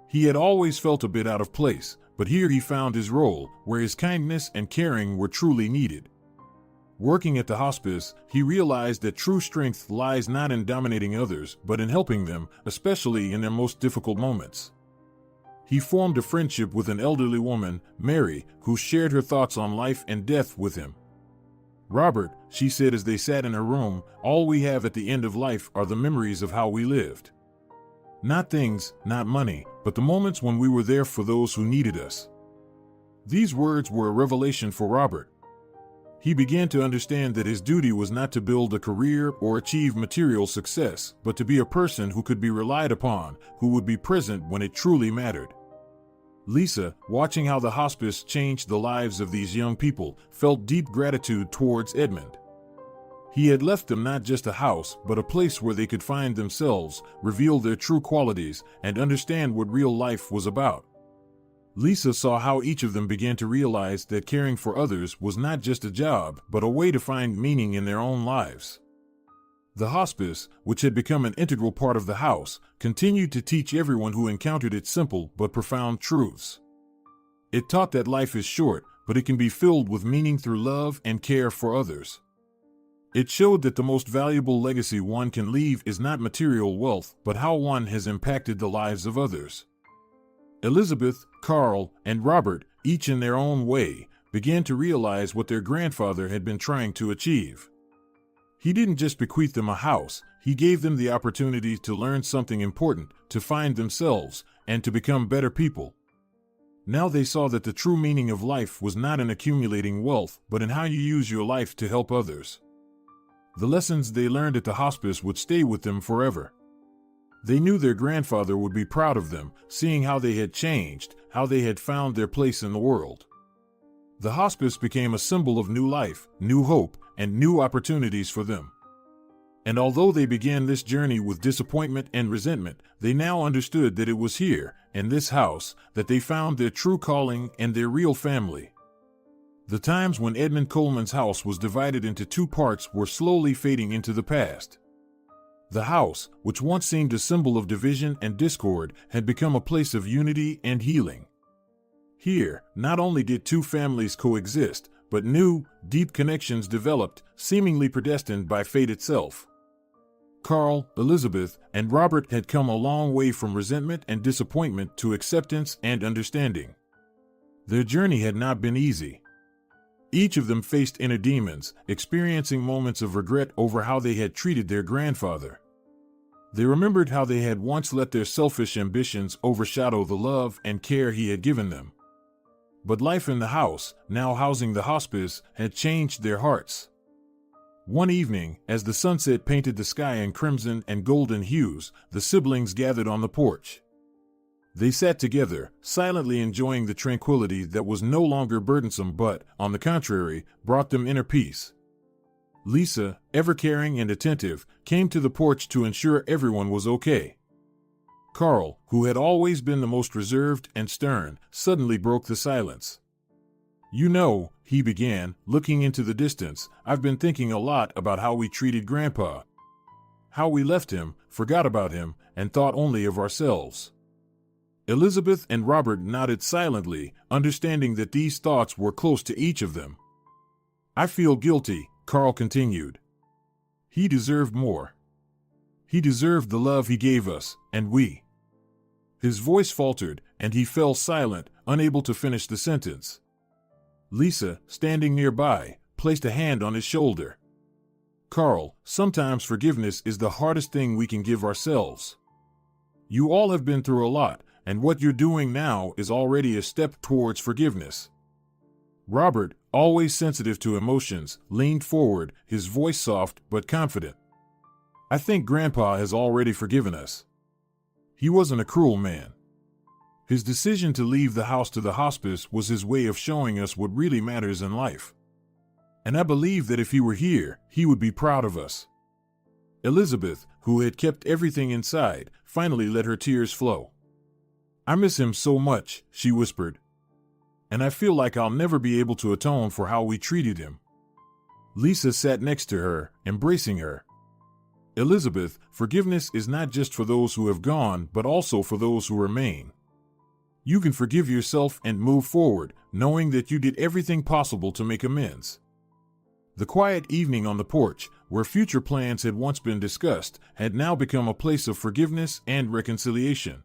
He had always felt a bit out of place, but here he found his role, where his kindness and caring were truly needed. Working at the hospice, he realized that true strength lies not in dominating others, but in helping them, especially in their most difficult moments. He formed a friendship with an elderly woman, Mary, who shared her thoughts on life and death with him. "Robert," she said as they sat in her room, "all we have at the end of life are the memories of how we lived. Not things, not money, but the moments when we were there for those who needed us." These words were a revelation for Robert. He began to understand that his duty was not to build a career or achieve material success, but to be a person who could be relied upon, who would be present when it truly mattered. Lisa, watching how the hospice changed the lives of these young people, felt deep gratitude towards Edmund. He had left them not just a house, but a place where they could find themselves, reveal their true qualities, and understand what real life was about. Lisa saw how each of them began to realize that caring for others was not just a job, but a way to find meaning in their own lives. The hospice, which had become an integral part of the house, continued to teach everyone who encountered it simple but profound truths. It taught that life is short, but it can be filled with meaning through love and care for others. It showed that the most valuable legacy one can leave is not material wealth, but how one has impacted the lives of others. Elizabeth, Carl, and Robert, each in their own way, began to realize what their grandfather had been trying to achieve. He didn't just bequeath them a house, he gave them the opportunity to learn something important, to find themselves, and to become better people. Now they saw that the true meaning of life was not in accumulating wealth, but in how you use your life to help others. The lessons they learned at the hospice would stay with them forever. They knew their grandfather would be proud of them, seeing how they had changed, how they had found their place in the world. The hospice became a symbol of new life, new hope, and new opportunities for them. And although they began this journey with disappointment and resentment, they now understood that it was here, in this house, that they found their true calling and their real family. The times when Edmund Coleman's house was divided into two parts were slowly fading into the past. The house, which once seemed a symbol of division and discord, had become a place of unity and healing. Here, not only did two families coexist, but new, deep connections developed, seemingly predestined by fate itself. Carl, Elizabeth, and Robert had come a long way from resentment and disappointment to acceptance and understanding. Their journey had not been easy. Each of them faced inner demons, experiencing moments of regret over how they had treated their grandfather. They remembered how they had once let their selfish ambitions overshadow the love and care he had given them. But life in the house, now housing the hospice, had changed their hearts. One evening, as the sunset painted the sky in crimson and golden hues, the siblings gathered on the porch. They sat together, silently enjoying the tranquility that was no longer burdensome but, on the contrary, brought them inner peace. Lisa, ever caring and attentive, came to the porch to ensure everyone was okay. Carl, who had always been the most reserved and stern, suddenly broke the silence. "You know," he began, looking into the distance, "I've been thinking a lot about how we treated Grandpa. How we left him, forgot about him, and thought only of ourselves." Elizabeth and Robert nodded silently, understanding that these thoughts were close to each of them. "I feel guilty," Carl continued. "He deserved more. He deserved the love he gave us, and we." His voice faltered, and he fell silent, unable to finish the sentence. Lisa, standing nearby, placed a hand on his shoulder. "Carl, sometimes forgiveness is the hardest thing we can give ourselves. You all have been through a lot, and what you're doing now is already a step towards forgiveness." Robert, always sensitive to emotions, leaned forward, his voice soft but confident. "I think Grandpa has already forgiven us. He wasn't a cruel man. His decision to leave the house to the hospice was his way of showing us what really matters in life. And I believe that if he were here, he would be proud of us." Elizabeth, who had kept everything inside, finally let her tears flow. "I miss him so much," she whispered. "And I feel like I'll never be able to atone for how we treated him." Lisa sat next to her, embracing her. "Elizabeth, forgiveness is not just for those who have gone, but also for those who remain. You can forgive yourself and move forward, knowing that you did everything possible to make amends." The quiet evening on the porch, where future plans had once been discussed, had now become a place of forgiveness and reconciliation.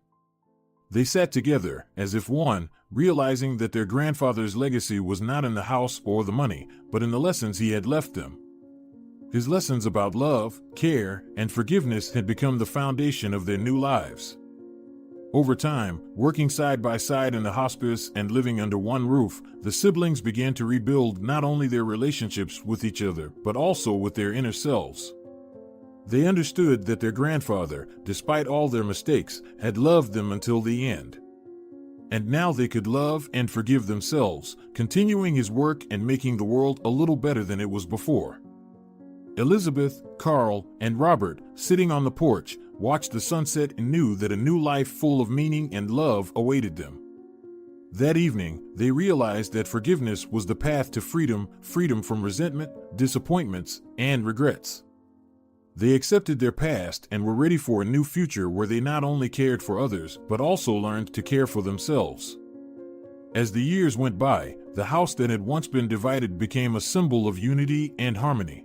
They sat together, as if one, realizing that their grandfather's legacy was not in the house or the money, but in the lessons he had left them. His lessons about love, care, and forgiveness had become the foundation of their new lives. Over time, working side by side in the hospice and living under one roof, the siblings began to rebuild not only their relationships with each other, but also with their inner selves. They understood that their grandfather, despite all their mistakes, had loved them until the end. And now they could love and forgive themselves, continuing his work and making the world a little better than it was before. Elizabeth, Carl, and Robert, sitting on the porch, watched the sunset and knew that a new life full of meaning and love awaited them. That evening, they realized that forgiveness was the path to freedom, freedom from resentment, disappointments, and regrets. They accepted their past and were ready for a new future where they not only cared for others, but also learned to care for themselves. As the years went by, the house that had once been divided became a symbol of unity and harmony.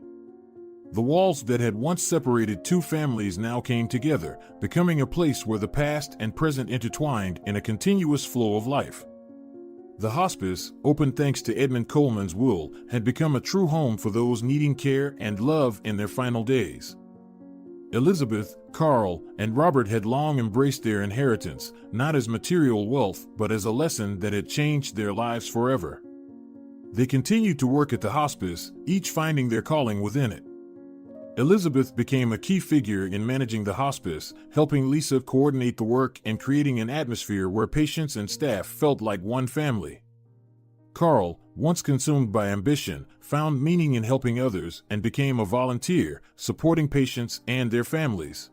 The walls that had once separated two families now came together, becoming a place where the past and present intertwined in a continuous flow of life. The hospice, opened thanks to Edmund Coleman's will, had become a true home for those needing care and love in their final days. Elizabeth, Carl, and Robert had long embraced their inheritance, not as material wealth, but as a lesson that had changed their lives forever. They continued to work at the hospice, each finding their calling within it. Elizabeth became a key figure in managing the hospice, helping Lisa coordinate the work and creating an atmosphere where patients and staff felt like one family. Carl, once consumed by ambition, found meaning in helping others and became a volunteer, supporting patients and their families.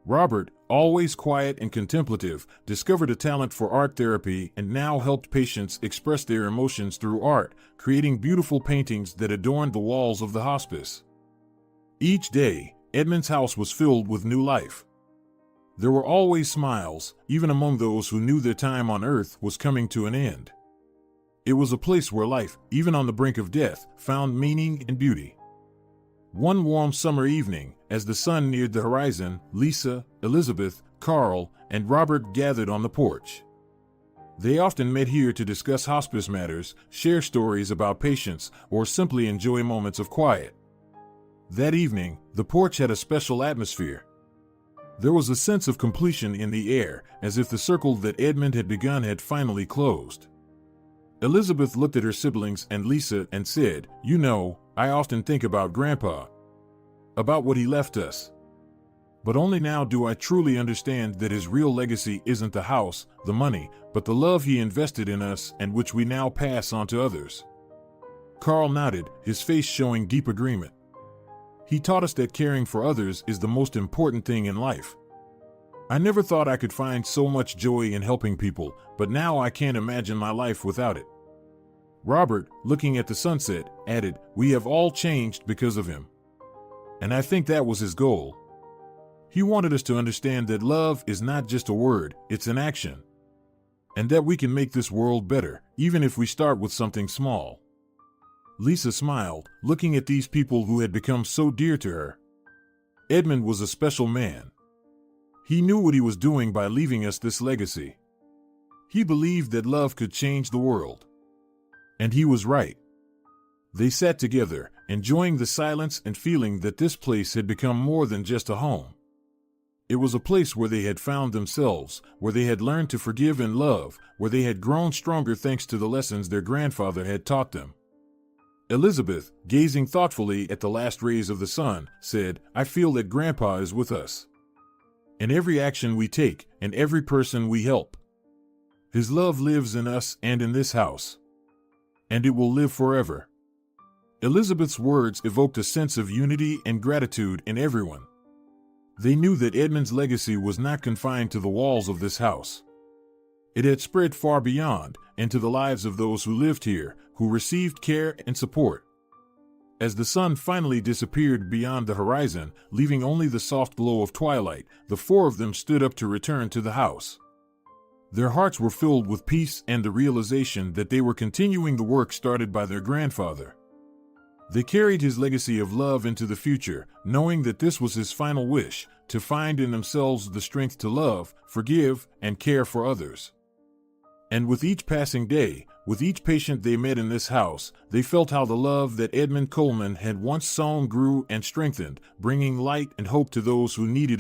Robert, always quiet and contemplative, discovered a talent for art therapy and now helped patients express their emotions through art, creating beautiful paintings that adorned the walls of the hospice. Each day, Edmund's house was filled with new life. There were always smiles, even among those who knew their time on earth was coming to an end. It was a place where life, even on the brink of death, found meaning and beauty. One warm summer evening, as the sun neared the horizon, Lisa, Elizabeth, Carl, and Robert gathered on the porch. They often met here to discuss hospice matters, share stories about patients, or simply enjoy moments of quiet. That evening, the porch had a special atmosphere. There was a sense of completion in the air, as if the circle that Edmund had begun had finally closed. Elizabeth looked at her siblings and Lisa and said, "You know, I often think about Grandpa. About what he left us. But only now do I truly understand that his real legacy isn't the house, the money, but the love he invested in us and which we now pass on to others." Carl nodded, his face showing deep agreement. He taught us that caring for others is the most important thing in life. I never thought I could find so much joy in helping people, but now I can't imagine my life without it. Robert, looking at the sunset, added, "We have all changed because of him." And I think that was his goal. He wanted us to understand that love is not just a word, it's an action. And that we can make this world better, even if we start with something small. Lisa smiled, looking at these people who had become so dear to her. Edmund was a special man. He knew what he was doing by leaving us this legacy. He believed that love could change the world. And he was right. They sat together, enjoying the silence and feeling that this place had become more than just a home. It was a place where they had found themselves, where they had learned to forgive and love, where they had grown stronger thanks to the lessons their grandfather had taught them. Elizabeth, gazing thoughtfully at the last rays of the sun, said, "I feel that Grandpa is with us. In every action we take, and every person we help. His love lives in us and in this house. And it will live forever." Elizabeth's words evoked a sense of unity and gratitude in everyone. They knew that Edmund's legacy was not confined to the walls of this house. It had spread far beyond, and to the lives of those who lived here, who received care and support. As the sun finally disappeared beyond the horizon, leaving only the soft glow of twilight, the four of them stood up to return to the house. Their hearts were filled with peace and the realization that they were continuing the work started by their grandfather. They carried his legacy of love into the future, knowing that this was his final wish, to find in themselves the strength to love, forgive, and care for others. And with each passing day, with each patient they met in this house, they felt how the love that Edmund Coleman had once sown grew and strengthened, bringing light and hope to those who needed